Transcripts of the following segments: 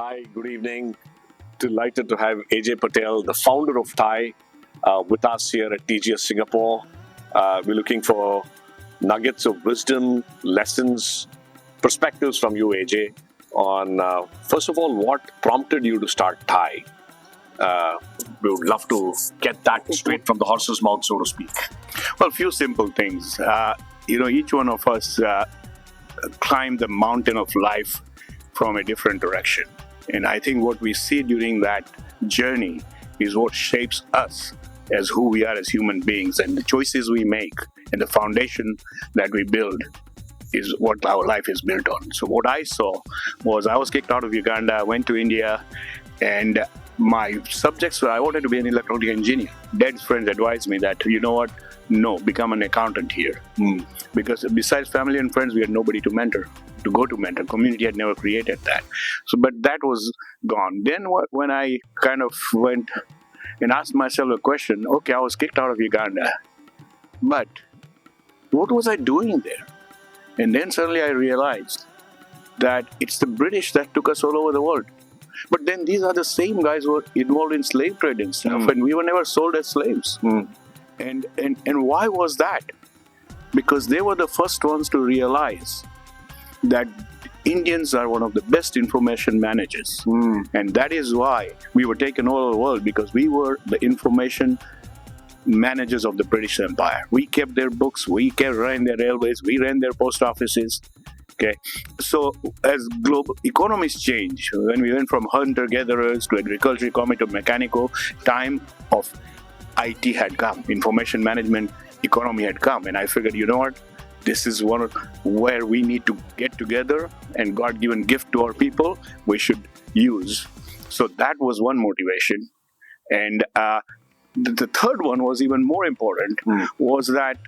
Hi, good evening. Delighted to have A.J Patel, the founder of TIE, with us here at TGS Singapore. We're looking for nuggets of wisdom, lessons, perspectives from you, AJ, on first of all, what prompted you to start TIE? We would love to get that straight from the horse's mouth, so to speak. Well, a few simple things. Each one of us climbed the mountain of life from a different direction. And I think what we see during that journey is what shapes us as who we are as human beings, and the choices we make and the foundation that we build is what our life is built on. So what I saw was I was kicked out of Uganda, went to India, and my subjects were I wanted to be an electronic engineer. Dad's friends advised me that, you know what, no, become an accountant here. Because besides family and friends, we had nobody to mentor. To go to mentor. Community had never created that. But that was gone. Then when I kind of went and asked myself a question, okay, I was kicked out of Uganda, but what was I doing there? And then suddenly I realized that it's the British that took us all over the world. But then these are the same guys who were involved in slave trade and stuff, and we were never sold as slaves. And why was that? Because they were the first ones to realize that Indians are one of the best information managers. And that is why we were taken all over the world, because we were the information managers of the British Empire. We kept their books, we kept running their railways, we ran their post offices. Okay, so as global economies change, when we went from hunter-gatherers to agriculture economy to mechanical, time of IT had come, information management economy had come, and I figured, you know what, this is one where we need to get together, and God-given gift to our people we should use. So that was one motivation. And the third one was even more important, was that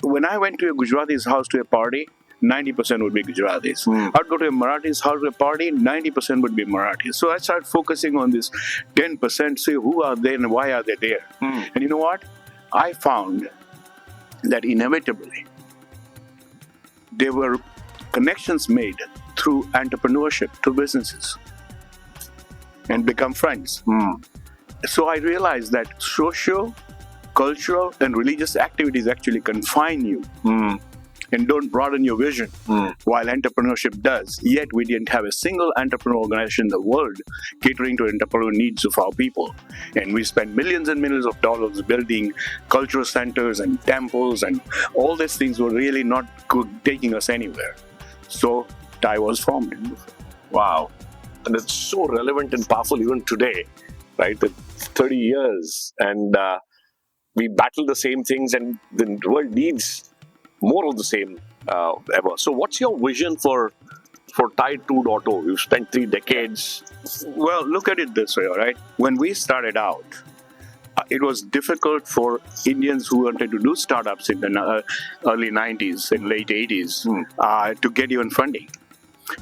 when I went to a Gujarati's house to a party, 90% would be Gujaratis. I'd go to a Marathi's house to a party, 90% would be Marathis. So I started focusing on this 10%, say who are they and why are they there? And you know what? I found that inevitably there were connections made through entrepreneurship, through businesses, and become friends. So I realized that social, cultural, and religious activities actually confine you and don't broaden your vision, while entrepreneurship does. Yet we didn't have a single entrepreneur organization in the world catering to entrepreneurial needs of our people. And we spent millions and millions of dollars building cultural centers and temples, and all these things were really not taking us anywhere. So TIE was formed. Wow. And it's so relevant and powerful even today, right? That 30 years and we battle the same things, and the world needs more of the same ever. So what's your vision for TIE 2.0? You've spent 3 decades. Well, look at it this way, all right? When we started out, it was difficult for Indians who wanted to do startups in the early 90s and late 80s to get even funding.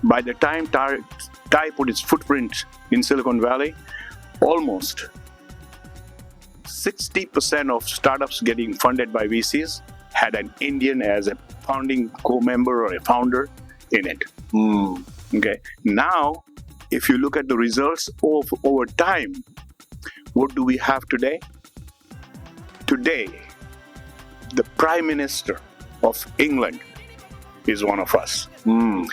By the time TIE put its footprint in Silicon Valley, almost 60% of startups getting funded by VCs had an Indian as a founding co-member or a founder in it. Okay. Now, if you look at the results over time, what do we have today? Today, the Prime Minister of England is one of us. The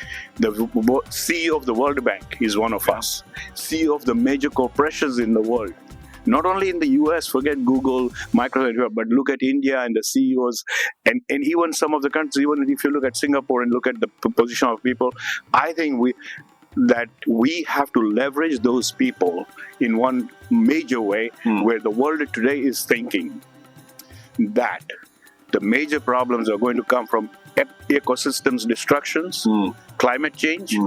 CEO of the World Bank is one of us. CEO of the major corporations in the world. Not only in the US, forget Google, Microsoft, but look at India and the CEOs, and even some of the countries, even if you look at Singapore and look at the position of people, I think we have to leverage those people in one major way, where the world today is thinking that the major problems are going to come from ecosystems destructions, climate change.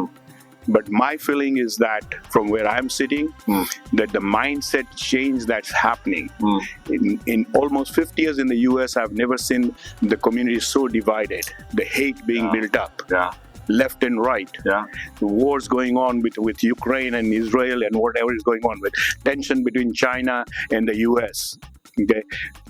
But my feeling is that from where I'm sitting, that the mindset change that's happening in almost 50 years in the US, I've never seen the community so divided, the hate being built up. left and right. Yeah. The wars going on with Ukraine and Israel and whatever is going on with tension between China and the US. Okay,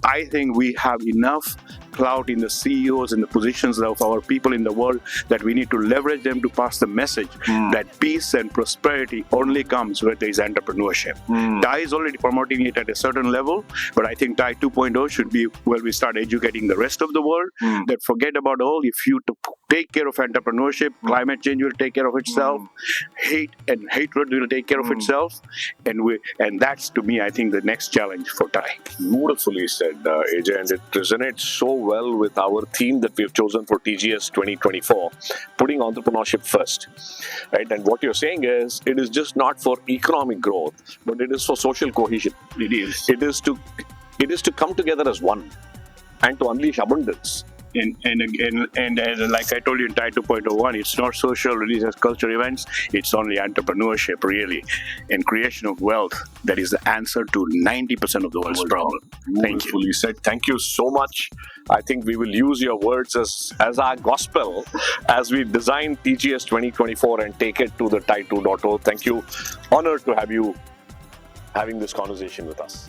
I think we have enough clout in the CEOs and the positions of our people in the world that we need to leverage them to pass the message that peace and prosperity only comes where there is entrepreneurship. TIE is already promoting it at a certain level, but I think TIE 2.0 should be where we start educating the rest of the world that forget about all. If you take care of entrepreneurship, climate change will take care of itself. Hate and hatred will take care of itself, and that's, to me, I think, the next challenge for TIE. Beautifully said, AJ, and it resonates so well with our theme that we've chosen for TGS 2024, putting entrepreneurship first, right? And what you're saying is, it is just not for economic growth, but it is for social cohesion. It is. It is to come together as one and to unleash abundance. And like I told you in TIE 2.01, it's not social, religious, culture events. It's only entrepreneurship, really, and creation of wealth that is the answer to 90% of the world's problem. Thank you. Beautifully said. Thank you so much. I think we will use your words as our gospel as we design TGS 2024 and take it to the TIE 2.0. Thank you. Honored to have you having this conversation with us.